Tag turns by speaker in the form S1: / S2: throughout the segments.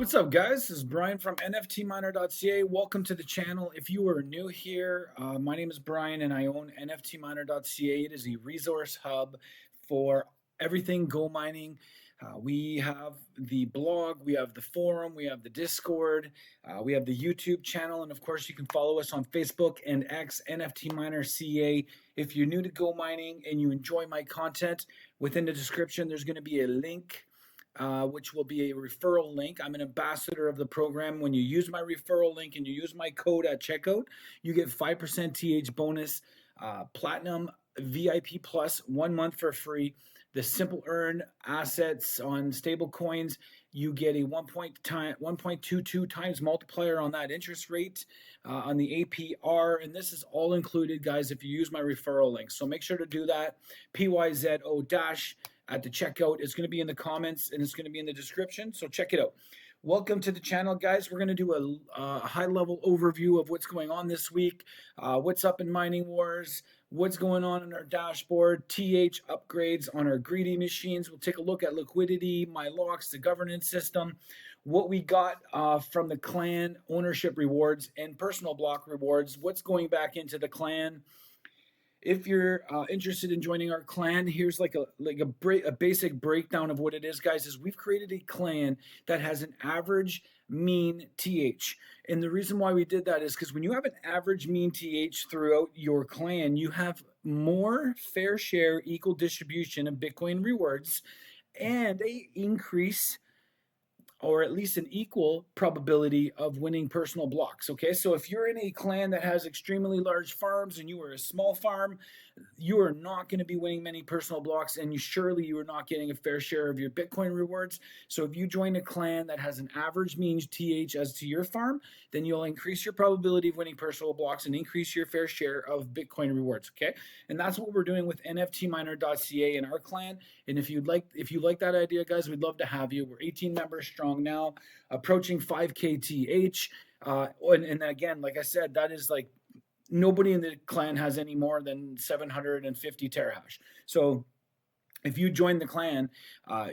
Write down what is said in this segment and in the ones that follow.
S1: What's up, guys? This is Brian from NFTminer.ca. Welcome to the channel. If you are new here, my name is Brian and I own NFTminer.ca. It is a resource hub for everything Go mining. We have the blog, we have the forum, we have the Discord, we have the YouTube channel, and of course, you can follow us on Facebook and X, NFTminer.ca. If you're new to Go mining and you enjoy my content, within the description, there's going to be a link which will be a referral link. I'm an ambassador of the program. When you use my referral link and you use my code at checkout, you get 5% TH bonus, platinum VIP plus 1 month for free. The simple earn assets on stable coins, you get a 1.22 times multiplier on that interest rate on the APR. And this is all included, guys, if you use my referral link. So make sure to do that. PYZO dash at the checkout. It's going to be in the comments and it's going to be in the description, so check it out. Welcome to the channel, guys. We're going to do a high-level overview of what's going on this week, what's up in mining wars, what's going on in our dashboard, TH upgrades on our greedy machines. We'll take a look at liquidity, MyLocks, the governance system, what we got from the clan, ownership rewards, and personal block rewards, what's going back into the clan. If you're interested in joining our clan, here's like a basic breakdown of what it is, guys. Is we've created a clan that has an average mean TH. And the reason why we did that is because when you have an average mean TH throughout your clan, you have more fair share equal distribution of Bitcoin rewards and a increase or at least an equal probability of winning personal blocks. Okay, so if you're in a clan that has extremely large farms and you are a small farm, you are not going to be winning many personal blocks, and surely you are not getting a fair share of your Bitcoin rewards. So if you join a clan that has an average mean TH as to your farm, then you'll increase your probability of winning personal blocks and increase your fair share of Bitcoin rewards. Okay, and that's what we're doing with NFTminer.ca in our clan. And if you like that idea, guys, we'd love to have you. We're 18 members strong now, approaching 5K TH. And again, like I said, that is like nobody in the clan has any more than 750 terahash. So if you join the clan,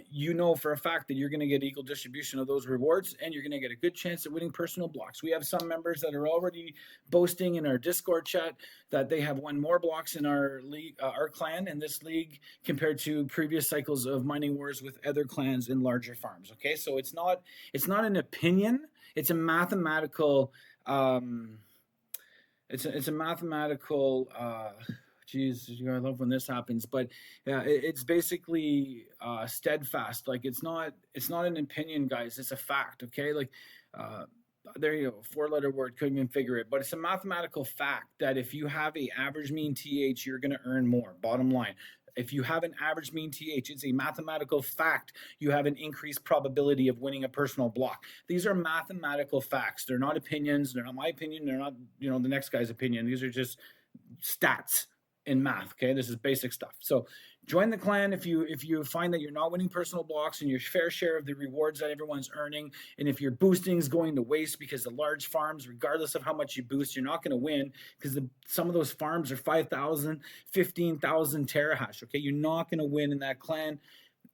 S1: you know for a fact that you're going to get equal distribution of those rewards, and you're going to get a good chance at winning personal blocks. We have some members that are already boasting in our Discord chat that they have won more blocks in our league, our clan in this league, compared to previous cycles of mining wars with other clans in larger farms. Okay, so it's not an opinion; it's a mathematical. It's a mathematical. Geez, I love when this happens, but yeah, it's basically steadfast. Like it's not an opinion, guys. It's a fact. Okay, like there you go, 4-letter word, couldn't even figure it, but it's a mathematical fact that if you have a average mean TH, you're going to earn more. Bottom line. If you have an average mean TH, it's a mathematical fact you have an increased probability of winning a personal block. These are mathematical facts. They're not opinions. They're not my opinion. They're not, the next guy's opinion. These are just stats in math. Okay, this is basic stuff. So join the clan if you find that you're not winning personal blocks and your fair share of the rewards that everyone's earning, and if your boosting is going to waste because the large farms, regardless of how much you boost, you're not going to win because some of those farms are 5,000, 15,000 terahash. Okay, you're not going to win in that clan.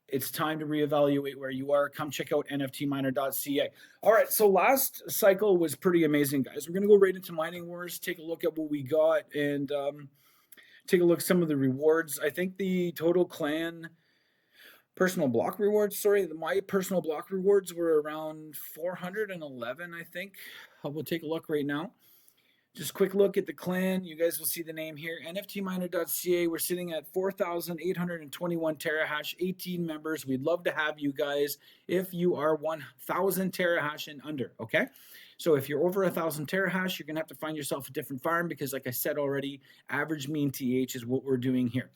S1: It's time to reevaluate where you are. Come check out NFTminer.ca. All right, so last cycle was pretty amazing, guys. We're going to go right into mining wars, take a look at what we got, and take a look at some of the rewards. I think the total clan personal block rewards, my personal block rewards were around 411, I think. We'll take a look right now. Just quick look at the clan. You guys will see the name here, NFTminer.ca. We're sitting at 4,821 terahash, 18 members. We'd love to have you guys if you are 1,000 terahash and under, okay? So if you're over 1,000 terahash, you're going to have to find yourself a different farm because, like I said already, average mean TH is what we're doing here.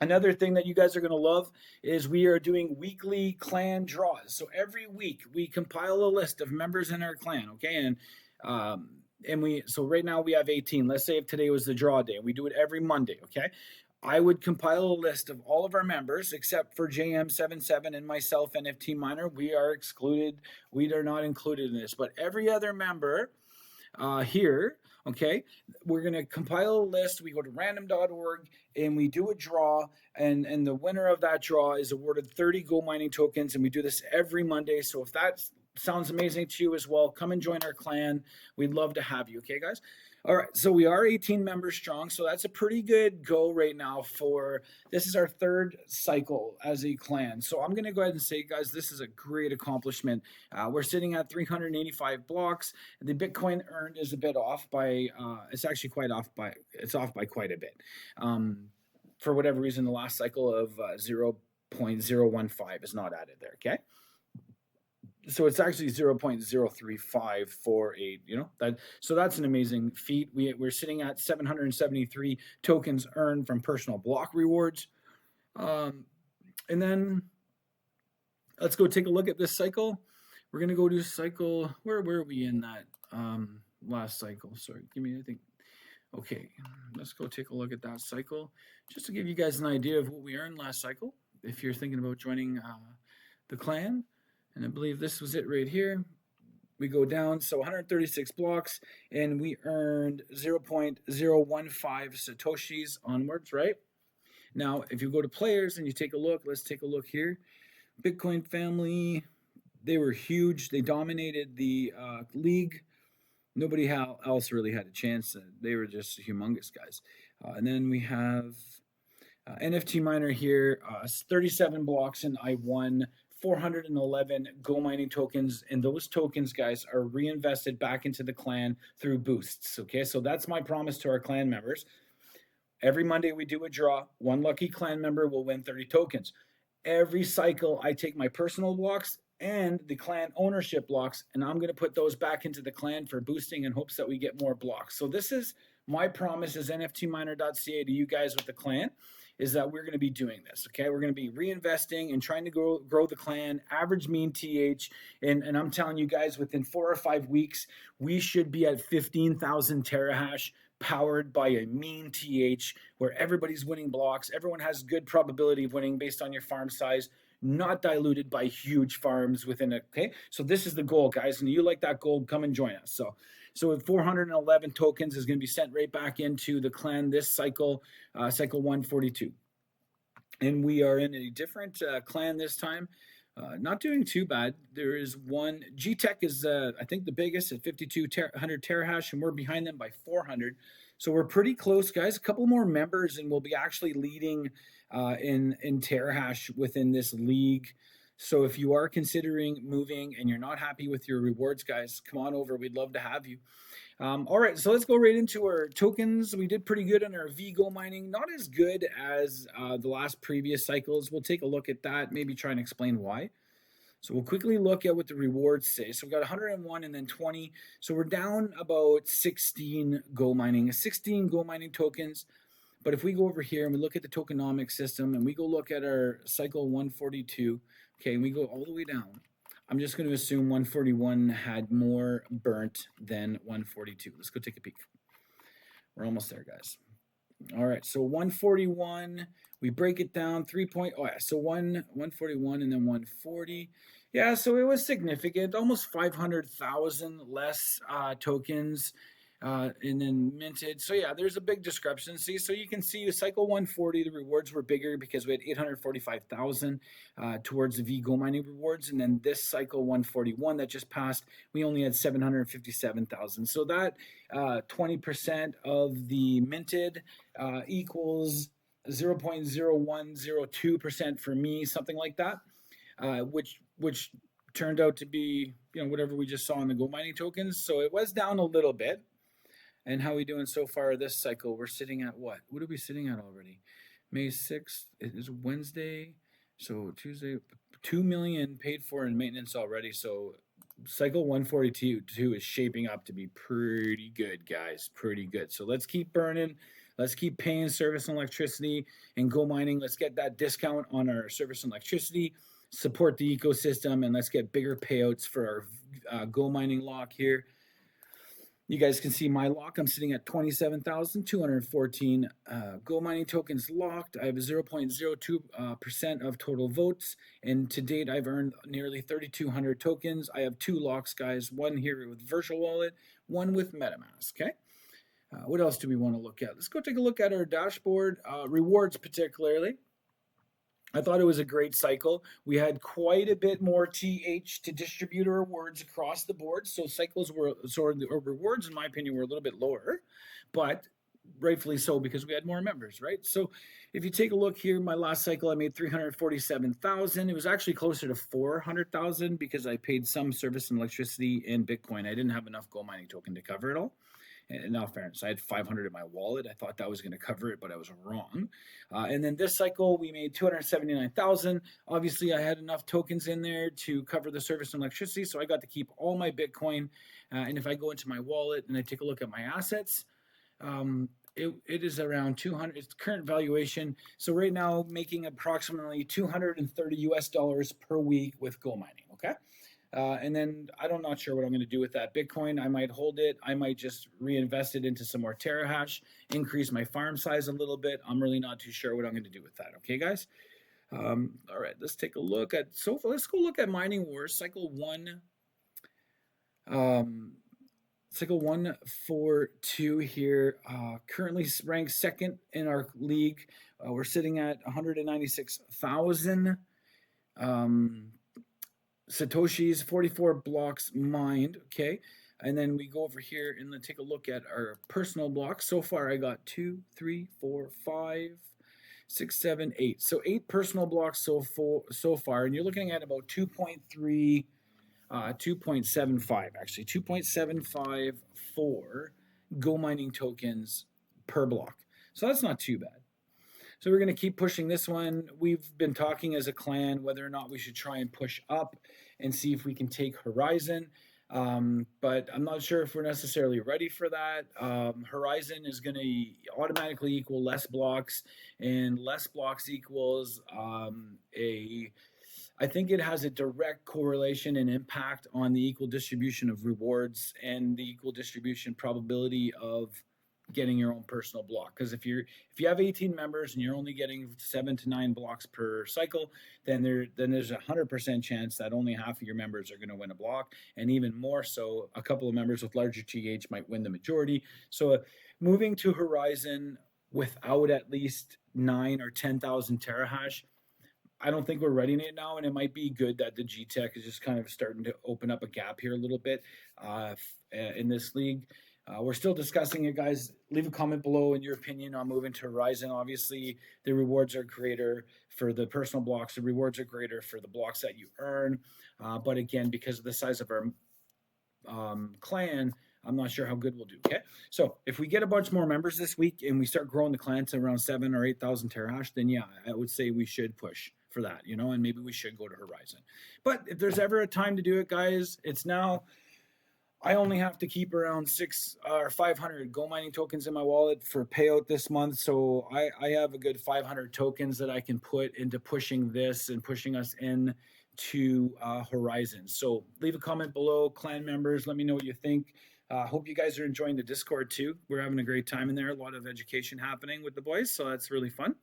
S1: Another thing that you guys are going to love is we are doing weekly clan draws. So every week we compile a list of members in our clan, okay? So right now we have 18. Let's say if today was the draw day. We do it every Monday, okay? I would compile a list of all of our members except for JM77 and myself, NFT Miner. We are excluded. We are not included in this. But every other member here, okay, we're going to compile a list. We go to random.org and we do a draw, and the winner of that draw is awarded 30 GoMining tokens, and we do this every Monday. So if that's sounds amazing to you as well, come and join our clan. We'd love to have you. Okay, guys? All right, so we are 18 members strong, so that's a pretty good go right now for this is our third cycle as a clan. So I'm going to go ahead and say, guys, this is a great accomplishment. We're sitting at 385 blocks. The Bitcoin earned is a bit off by, it's actually it's off by quite a bit. For whatever reason, the last cycle of 0.015 is not added there, okay? So it's actually 0.03548, so that's an amazing feat. We're sitting at 773 tokens earned from personal block rewards. And then let's go take a look at this cycle. We're going to go to cycle, where are we in that last cycle? Sorry, give me, I think, okay, let's go take a look at that cycle, just to give you guys an idea of what we earned last cycle, if you're thinking about joining the clan. And I believe this was it right here. We go down, so 136 blocks, and we earned 0.015 Satoshis onwards, right? Now, if you go to players and you take a look, let's take a look here. Bitcoin family, they were huge. They dominated the league. Nobody else really had a chance. They were just humongous guys. And then we have NFT miner here, 37 blocks, and I won 411 GoMining tokens, and those tokens, guys, are reinvested back into the clan through boosts. Okay, so that's my promise to our clan members. Every Monday we do a draw. One lucky clan member will win 30 tokens. Every cycle, I take my personal blocks and the clan ownership blocks, and I'm going to put those back into the clan for boosting in hopes that we get more blocks. So this is my promise as NFTminer.ca to you guys with the clan, is that we're going to be doing this, okay? We're going to be reinvesting and trying to grow the clan, average mean TH, and I'm telling you guys, within 4 or 5 weeks, we should be at 15,000 terahash powered by a mean TH where everybody's winning blocks. Everyone has good probability of winning based on your farm size, not diluted by huge farms within it, okay? So this is the goal, guys, and you like that goal, come and join us. So with 411 tokens is going to be sent right back into the clan this cycle, cycle 142. And we are in a different clan this time. Not doing too bad. There is one, GTech is I think the biggest at 5,200 terahash, and we're behind them by 400. So we're pretty close, guys. A couple more members, and we'll be actually leading in terahash within this league. So if you are considering moving and you're not happy with your rewards, guys, come on over. We'd love to have you. All right, so let's go right into our tokens. We did pretty good on our veGOMINING. Not as good as the last previous cycles. We'll take a look at that, maybe try and explain why. So we'll quickly look at what the rewards say. So we've got 101 and then 20. So we're down about 16 GoMining tokens. But if we go over here and we look at the tokenomics system and we go look at our cycle 142, okay, and we go all the way down, I'm just going to assume 141 had more burnt than 142. Let's go take a peek. We're almost there, guys. All right, so 141, we break it down, 141 and then 140. Yeah, so it was significant, almost 500,000 less tokens. And then minted. So yeah, there's a big discrepancy. So you can see cycle 140, the rewards were bigger because we had 845,000 towards the veGOMINING rewards. And then this cycle 141 that just passed, we only had 757,000. So that 20% of the minted equals 0.0102% for me, something like that, which turned out to be, whatever we just saw in the GoMining tokens. So it was down a little bit. And how are we doing so far this cycle? We're sitting at what? What are we sitting at already? May 6th, it is Wednesday. So Tuesday, 2 million paid for in maintenance already. So cycle 142 is shaping up to be pretty good, guys. Pretty good. So let's keep burning. Let's keep paying service and electricity and GoMining. Let's get that discount on our service and electricity. Support the ecosystem, and let's get bigger payouts for our GoMining lock here. You guys can see MyLock. I'm sitting at 27,214 GoMining tokens locked. I have 0.02% of total votes. And to date, I've earned nearly 3,200 tokens. I have 2 locks, guys. One here with Virtual Wallet, one with MetaMask, okay? What else do we want to look at? Let's go take a look at our dashboard, rewards particularly. I thought it was a great cycle. We had quite a bit more TH to distributor rewards across the board. So cycles were, or rewards, in my opinion, were a little bit lower, but rightfully so because we had more members, right? So if you take a look here, my last cycle, I made 347,000. It was actually closer to 400,000 because I paid some service and electricity in Bitcoin. I didn't have enough GoMining token to cover it all. In all fairness, I had 500 in my wallet. I thought that was going to cover it, but I was wrong. And then this cycle, we made 279,000. Obviously, I had enough tokens in there to cover the service and electricity, so I got to keep all my Bitcoin. And if I go into my wallet and I take a look at my assets, it is around 200. It's current valuation. So right now, making approximately 230 US dollars per week with GoMining. Okay. And then I'm not sure what I'm going to do with that Bitcoin. I might hold it. I might just reinvest it into some more terahash, increase my farm size a little bit. I'm really not too sure what I'm going to do with that. Okay, guys. All right, let's take a look at. So let's go look at Mining Wars Cycle 1. Cycle 142 here. Currently ranked second in our league. We're sitting at 196,000. Satoshis, 44 blocks mined, okay? And then we go over here and then take a look at our personal blocks. So far, I got 2, 3, 4, 5, 6, 7, 8. So 8 personal blocks so far, and you're looking at about 2.3, 2.75 actually, 2.75 for GoMining tokens per block. So that's not too bad. So we're going to keep pushing this one. We've been talking as a clan whether or not we should try and push up and see if we can take Horizon. But I'm not sure if we're necessarily ready for that. Horizon is going to automatically equal less blocks, and less blocks equals I think it has a direct correlation and impact on the equal distribution of rewards and the equal distribution probability of getting your own personal block. Because if you have 18 members and you're only getting 7 to 9 blocks per cycle, then there's a 100% chance that only half of your members are going to win a block, and even more so, a couple of members with larger TH might win the majority. So moving to Horizon without at least 9 or 10,000 terahash, I don't think we're ready right now, and it might be good that the GTech is just kind of starting to open up a gap here a little bit in this league. We're still discussing it, guys. Leave a comment below in your opinion on moving to Horizon. Obviously, the rewards are greater for the personal blocks. The rewards are greater for the blocks that you earn. But again, because of the size of our clan, I'm not sure how good we'll do. Okay, so if we get a bunch more members this week and we start growing the clan to around 7,000 or 8,000 terahash, then yeah, I would say we should push for that, and maybe we should go to Horizon. But if there's ever a time to do it, guys, it's now. I only have to keep around 600 or 500 GoMining tokens in my wallet for payout this month. So I have a good 500 tokens that I can put into pushing this and pushing us in to Horizon. So leave a comment below, clan members. Let me know what you think. Hope you guys are enjoying the Discord too. We're having a great time in there. A lot of education happening with the boys. So that's really fun.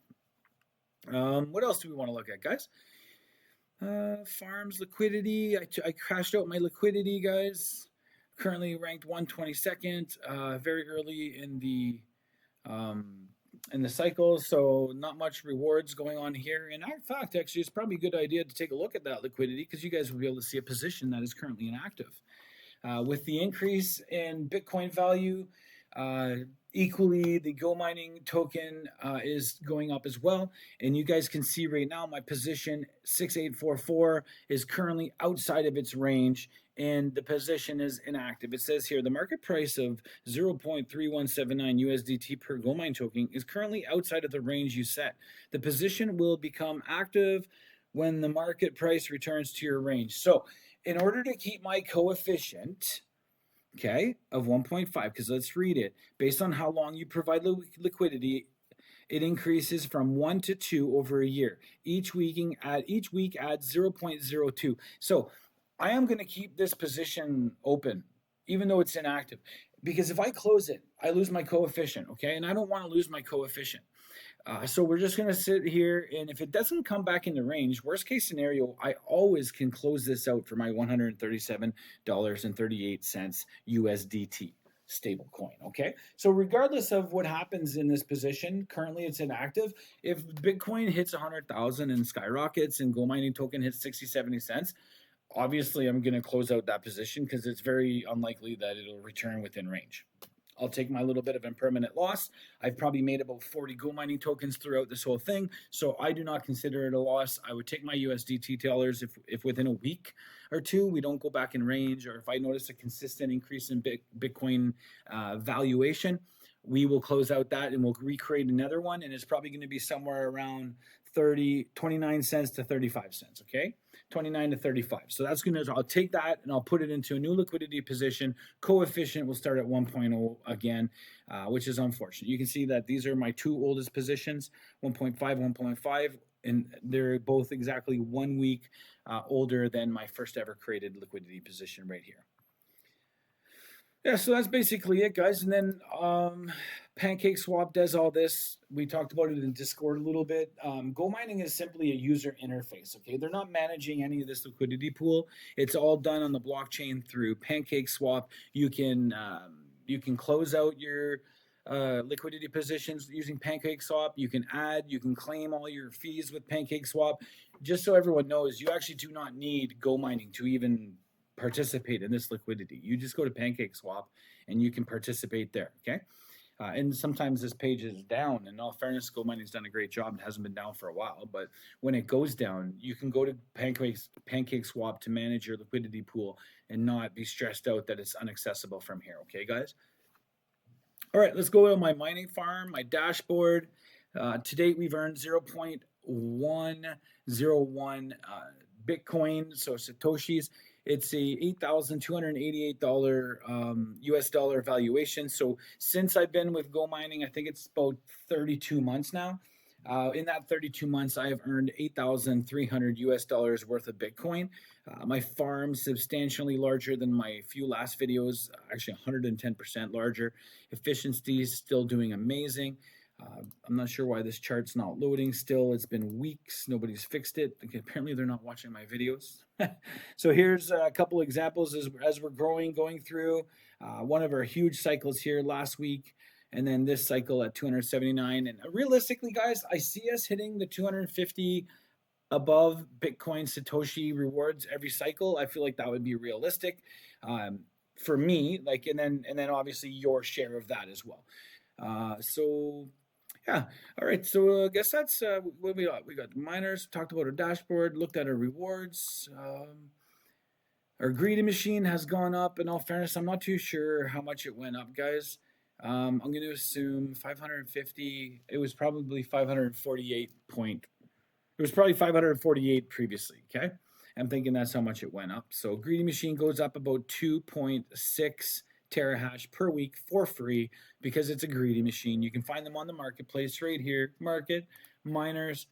S1: What else do we want to look at, guys? Farms, liquidity. I crashed out my liquidity, guys. Currently ranked 122nd, very early in the cycle, so not much rewards going on here. And in fact, actually, it's probably a good idea to take a look at that liquidity because you guys will be able to see a position that is currently inactive. With the increase in Bitcoin value, equally the GoMining token is going up as well, and you guys can see right now my position 6844 is currently outside of its range, and the position is inactive. It says here the market price of 0.3179 USDT per GoMine token is currently outside of the range you set. The position will become active when the market price returns to your range. So in order to keep my coefficient, okay, of 1.5, because let's read it. Based on how long you provide liquidity, it increases from 1 to 2 over a year. Each week adds 0.02. So I am going to keep this position open, even though it's inactive, because if I close it, I lose my coefficient, okay? And I don't want to lose my coefficient. So we're just going to sit here, and if it doesn't come back into range, worst case scenario, I always can close this out for my $137.38 USDT. stable coin. Okay, so regardless of what happens in this position, currently it's inactive. If Bitcoin hits 100,000 and skyrockets and GoMining token hits 60-70 cents, obviously I'm going to close out that position because it's very unlikely that it'll return within range. I'll take my little bit of impermanent loss. I've probably made about 40 GoMining tokens throughout this whole thing, so I do not consider it a loss. I would take my USDT tailors if within a week or two we don't go back in range, or if I notice a consistent increase in Bitcoin valuation, we will close out that and we'll recreate another one, and it's probably going to be somewhere around 29 cents to 35 cents, okay? 29 to 35. So that's going to, I'll take that and I'll put it into a new liquidity position. Coefficient will start at 1.0 again, which is unfortunate. You can see that these are my two oldest positions, 1.5, 1.5, and they're both exactly 1 week older than my first ever created liquidity position right here. Yeah, so that's basically it, guys. And then PancakeSwap does all this. We talked about it in Discord a little bit. GoMining is simply a user interface, okay? They're not managing any of this liquidity pool. It's all done on the blockchain through PancakeSwap. You can close out your liquidity positions using PancakeSwap. You can add, you can claim all your fees with PancakeSwap. Just so everyone knows, you actually do not need GoMining to even participate in this liquidity. You just go to PancakeSwap and you can participate there, okay? And sometimes this page is down. In all fairness, GoMining's done a great job. It hasn't been down for a while, but when it goes down, you can go to PancakeSwap to manage your liquidity pool and not be stressed out that it's inaccessible from here, okay, guys? All right, let's go to my mining farm, my dashboard. To date, we've earned 0.101 Bitcoin, so Satoshis. It's a $8,288 US dollar valuation. So since I've been with GoMining, I think it's about 32 months now. In that 32 months, I have earned 8,300 US dollars worth of Bitcoin. My farm's substantially larger than my few last videos, actually 110% larger. Efficiency is still doing amazing. I'm not sure why this chart's not loading still. It's been weeks. Nobody's fixed it. Apparently, they're not watching my videos. So here's a couple examples as we're going through one of our huge cycles here last week, and then this cycle at 279. And realistically, guys, I see us hitting the 250 above Bitcoin Satoshi rewards every cycle. I feel like that would be realistic for me. Like, and then obviously your share of that as well. So yeah, all right. So I guess that's what we got. We got the miners, talked about our dashboard, looked at our rewards. Our greedy machine has gone up. In all fairness, I'm not too sure how much it went up, guys. I'm going to assume 550. It was probably 548 point. It was probably 548 previously. Okay, I'm thinking that's how much it went up. So greedy machine goes up about 2.6 terahash per week for free because it's a greedy machine. You can find them on the marketplace right here, market, miners.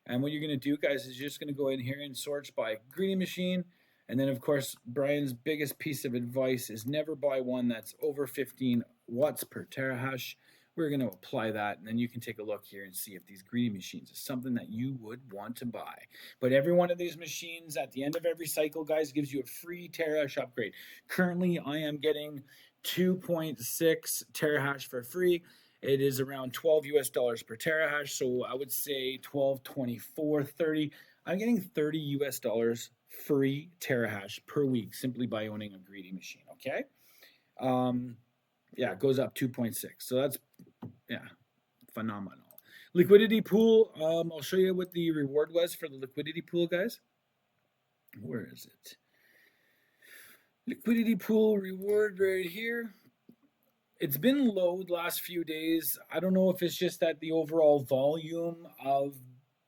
S1: And what you're going to do, guys, is you're just going to go in here and sort by greedy machine. And then, of course, Brian's biggest piece of advice is never buy one that's over 15 watts per terahash. We're going to apply that, and then you can take a look here and see if these greedy machines is something that you would want to buy. But every one of these machines at the end of every cycle, guys, gives you a free terahash upgrade. Currently, I am getting 2.6 terahash for free. It is around 12 US dollars per terahash, so I would say 12, 24, 30. I'm getting 30 US dollars free terahash per week simply by owning a greedy machine, okay? Yeah, it goes up 2.6. So that's, yeah, phenomenal. Liquidity pool, I'll show you what the reward was for the liquidity pool, guys. Where is it? Liquidity pool reward right here. It's been low the last few days. I don't know if it's just that the overall volume of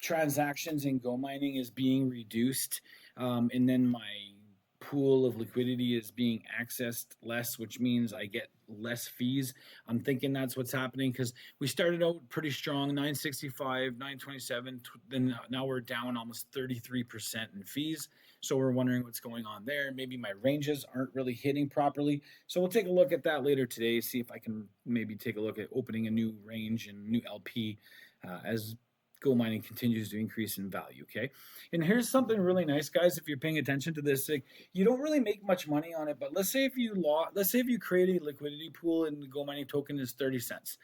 S1: transactions in GoMining is being reduced, and then my pool of liquidity is being accessed less, which means I get less fees. I'm thinking that's what's happening because we started out pretty strong, 965, 927, then now we're down almost 33% in fees. So we're wondering what's going on there. Maybe my ranges aren't really hitting properly. So we'll take a look at that later today, see if I can maybe take a look at opening a new range and new LP as GoMining continues to increase in value. Okay, and here's something really nice, guys. If you're paying attention to this, like, you don't really make much money on it, but let's say if you create a liquidity pool and the GoMining token is 30 cents.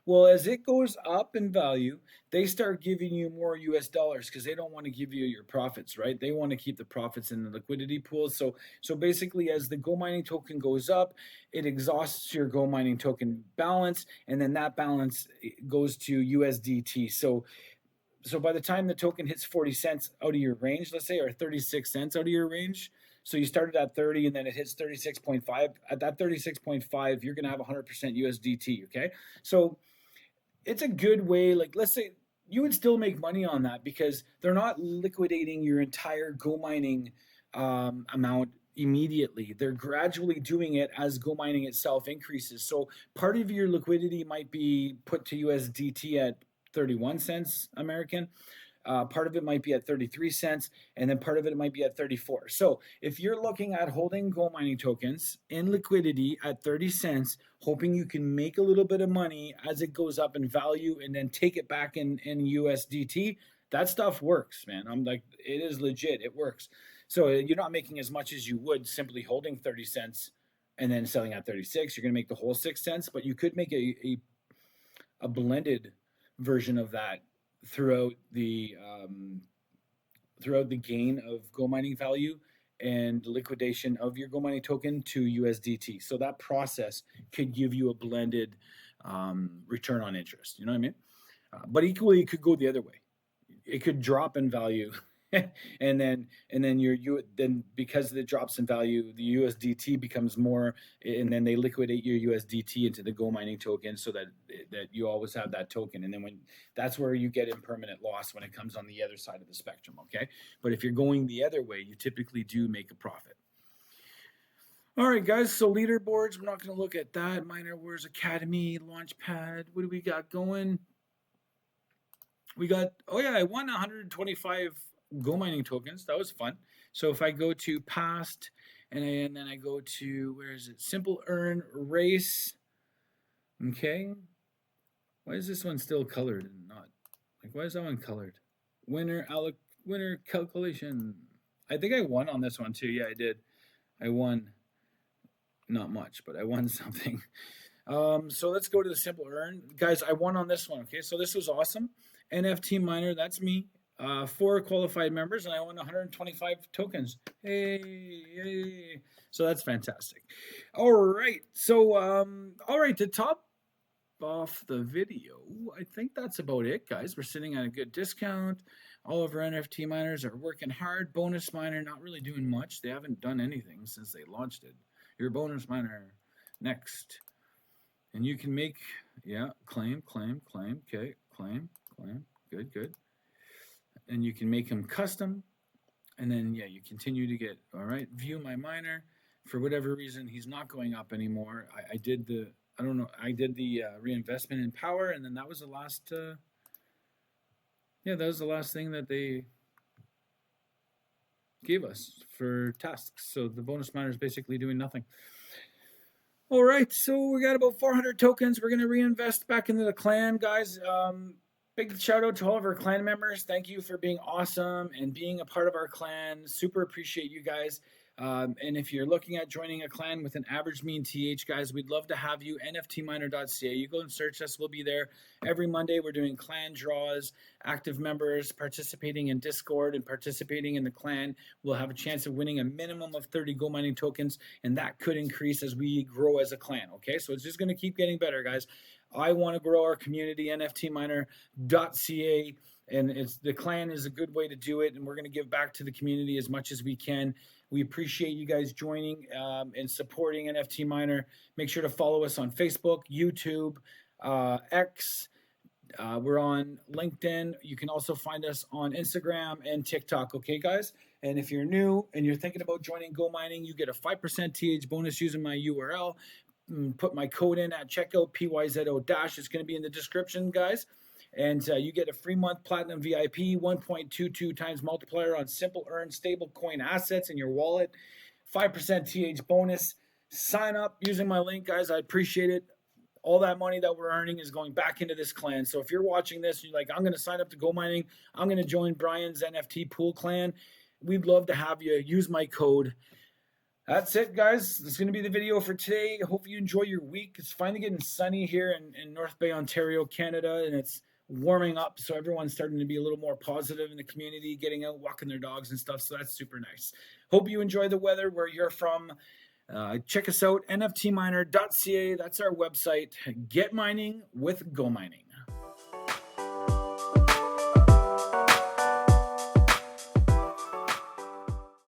S1: Well, as it goes up in value, they start giving you more US dollars because they don't want to give you your profits, right? They want to keep the profits in the liquidity pool. So basically, as the GoMining token goes up, it exhausts your GoMining token balance, and then that balance goes to USDT. So by the time the token hits 40 cents out of your range, let's say, or 36 cents out of your range, so you started at 30 and then it hits 36.5. At that 36.5, you're going to have 100% USDT, okay? So it's a good way, like, let's say you would still make money on that because they're not liquidating your entire GoMining amount immediately. They're gradually doing it as GoMining itself increases. So part of your liquidity might be put to USDT at 31 cents American. Part of it might be at 33 cents, and then part of it might be at 34. So if you're looking at holding GoMining tokens in liquidity at 30 cents, hoping you can make a little bit of money as it goes up in value and then take it back in USDT, that stuff works, man. I'm like, it is legit. It works. So you're not making as much as you would simply holding 30 cents and then selling at 36. You're going to make the whole 6 cents, but you could make a blended version of that throughout the gain of GoMining value and liquidation of your GoMining token to USDT. So that process could give you a blended return on interest. You know what I mean? But equally, it could go the other way. It could drop in value, and then then because it drops in value, the USDT becomes more, and then they liquidate your USDT into the GoMining token so that you always have that token. And then that's where you get impermanent loss when it comes on the other side of the spectrum. Okay, but if you're going the other way, you typically do make a profit. All right, guys, so leaderboards, we're not going to look at that. Miner Wars Academy, Launchpad, what do we got going? We got, oh yeah, I won 125 GoMining tokens. That was fun. So if I go to past and then I go to, where is it? Simple earn race. Okay. Why is this one still colored and not, like, why is that one colored? Winner calculation. I think I won on this one too. Yeah, I did. I won not much, but I won something. So let's go to the simple earn. Guys, I won on this one. Okay, so this was awesome. NFT miner, that's me. 4 qualified members, and I won 125 tokens. Hey. So that's fantastic. All right. So, all right, to top off the video, I think that's about it, guys. We're sitting at a good discount. All of our NFT miners are working hard. Bonus miner, not really doing much. They haven't done anything since they launched it. Your bonus miner, next. And you can make, yeah, claim. Okay, claim. Good. And you can make them custom. And then, yeah, you continue to get, all right, view my miner. For whatever reason, he's not going up anymore. I did the reinvestment in power, and then that was the last, that was the last thing that they gave us for tasks. So the bonus miner is basically doing nothing. All right, so we got about 400 tokens. We're going to reinvest back into the clan, guys. Big shout out to all of our clan members. Thank you for being awesome and being a part of our clan. Super appreciate you guys. And if you're looking at joining a clan with an average mean TH, guys, we'd love to have you. NFTminer.ca. You go and search us. We'll be there every Monday. We're doing clan draws, active members participating in Discord and participating in the clan. We'll have a chance of winning a minimum of 30 GoMining tokens, and that could increase as we grow as a clan. Okay, so it's just going to keep getting better, guys. I want to grow our community, NFTminer.ca. And the clan is a good way to do it, and we're going to give back to the community as much as we can. We appreciate you guys joining and supporting NFT Miner. Make sure to follow us on Facebook, YouTube, X. We're on LinkedIn. You can also find us on Instagram and TikTok. Okay, guys? And if you're new and you're thinking about joining GoMining, you get a 5% TH bonus using my URL. Put my code in at checkout, PYZO-. It's going to be in the description, guys. And you get a free month Platinum VIP, 1.22 times multiplier on simple earn stable coin assets in your wallet, 5% TH bonus. Sign up using my link, guys. I appreciate it. all that money that we're earning is going back into this clan. So if you're watching this, you're like, I'm going to sign up to GoMining, I'm going to join Brian's NFT pool clan, we'd love to have you. Use my code. That's it, guys. This is going to be the video for today. Hope you enjoy your week. It's finally getting sunny here in North Bay, Ontario, Canada, and it's warming up, so everyone's starting to be a little more positive in the community, getting out, walking their dogs and stuff, so that's super nice. Hope you enjoy the weather where you're from. Check us out, nftminer.ca. That's our website. Get mining with GoMining.